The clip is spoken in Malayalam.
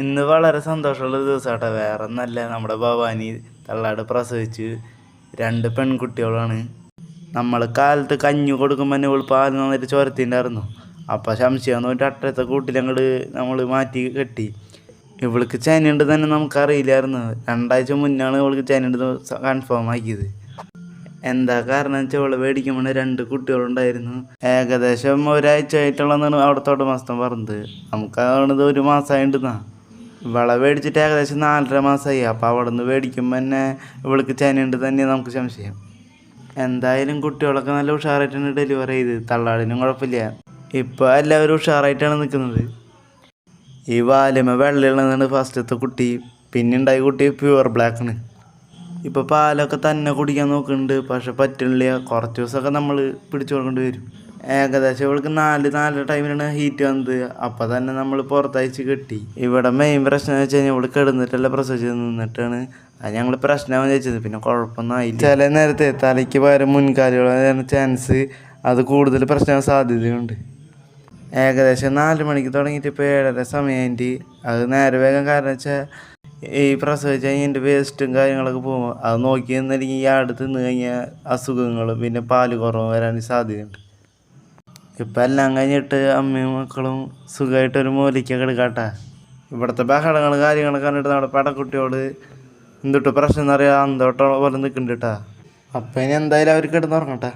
ഇന്ന് വളരെ സന്തോഷമുള്ള ദിവസമാട്ടെ. വേറെ ഒന്നല്ല, നമ്മുടെ ഭവാനി തള്ളാട് പ്രസവിച്ച് 2 പെൺകുട്ടികളാണ്. നമ്മൾ കാലത്ത് കഞ്ഞി കൊടുക്കുമ്പോൾ തന്നെ ഇവൾ പാൽ നന്നായിട്ട് ചുരത്തിണ്ടായിരുന്നു. അപ്പം സംശയം തോന്നിട്ട് അട്ടത്തെ കൂട്ടിലങ്ങോട്ട് നമ്മൾ മാറ്റി കെട്ടി. ഇവൾക്ക് ചെനയുണ്ട് തന്നെ നമുക്കറിയില്ലായിരുന്നു. 2 ആഴ്ച മുന്നാണ് ഇവൾക്ക് ചെനയുണ്ട് കൺഫേം ആക്കിയത്. എന്താ കാരണം വെച്ചാൽ ഇവളെ മേടിക്കുമ്പോൾ 2 കുട്ടികളുണ്ടായിരുന്നു. ഏകദേശം ഒരാഴ്ച ആയിട്ടുള്ളതെന്നാണ് അവിടുത്തെ ഉടമസ്ഥൻ പറഞ്ഞത്. നമുക്കതുകൊണ്ട് 1 മാസമായിട്ടുണ്ടെന്നാ. ഇവളെ മേടിച്ചിട്ട് ഏകദേശം 4.5 മാസമായി. അപ്പോൾ അവിടെ നിന്ന് മേടിക്കുമ്പോൾ തന്നെ ഇവൾക്ക് ചെനയുണ്ട് തന്നെ നമുക്ക് സംശയം. എന്തായാലും കുട്ടികളൊക്കെ നല്ല ഉഷാറായിട്ടാണ് ഡെലിവറി ചെയ്ത്. തള്ളാടിനും കുഴപ്പമില്ല. ഇപ്പോൾ എല്ലാവരും ഉഷാറായിട്ടാണ് നിൽക്കുന്നത്. ഈ വാലുമ വെള്ളയുള്ളതാണ് ഫസ്റ്റത്തെ കുട്ടി. പിന്നെ ഉണ്ടായ കുട്ടി പ്യുവർ ബ്ലാക്കാണ്. ഇപ്പോൾ പാലൊക്കെ തന്നെ കുടിക്കാൻ നോക്കുന്നുണ്ട്, പക്ഷെ പറ്റില്ല. കുറച്ച് ദിവസമൊക്കെ നമ്മൾ പിടിച്ചു കൊടുക്കേണ്ടി വരും. ഏകദേശം ഇവൾക്ക് 4 ടൈമിലാണ് ഹീറ്റ് വന്നത്. അപ്പോൾ തന്നെ നമ്മൾ പുറത്തയച്ച് കെട്ടി. ഇവിടെ മെയിൻ പ്രശ്നം എന്ന് വെച്ച് കഴിഞ്ഞാൽ ഇവൾ കിടന്നിട്ടല്ല പ്രസവിച്ച് നിന്നിട്ടാണ്. അത് ഞങ്ങൾ പ്രശ്നമാണെന്ന് ചോദിച്ചത്. പിന്നെ കുഴപ്പമൊന്നും ആയില്ല. ചില നേരത്തെ തലയ്ക്ക് പകരം മുൻകാലുകളാണ് ചാൻസ്. അത് കൂടുതൽ പ്രശ്നമാകാൻ സാധ്യതയുണ്ട്. ഏകദേശം 4 മണിക്ക് തുടങ്ങിയിട്ട് ഇപ്പോൾ 7:30 സമയമായിട്ട്. അത് നേരെ വേഗം കാരണം വെച്ചാൽ ഈ പ്രസവിച്ച് കഴിഞ്ഞാൽ എൻ്റെ വേസ്റ്റും കാര്യങ്ങളൊക്കെ പോകുമ്പോൾ അത് നോക്കി നിന്നില്ലെങ്കിൽ ഈ അടുത്ത് നിന്ന് കഴിഞ്ഞാൽ അസുഖങ്ങളും പിന്നെ പാല് കുറവ് വരാൻ സാധ്യതയുണ്ട്. ഇപ്പം എല്ലാം കഴിഞ്ഞിട്ട് അമ്മയും മക്കളും സുഖമായിട്ടൊരു മൂലയ്ക്കൊക്കെ എടുക്കാട്ടാ. ഇവിടുത്തെ ബഹളങ്ങളും കാര്യങ്ങളൊക്കെ കണ്ടിട്ട് നമ്മുടെ പടക്കുട്ടിയോട് എന്തിട്ട് പ്രശ്നം എന്നറിയാം അന്തോട്ടം പോലെ നിൽക്കുന്നുണ്ട് കേട്ടാ. അപ്പം ഇനി എന്തായാലും അവർ കിടന്നുറങ്ങട്ടെ.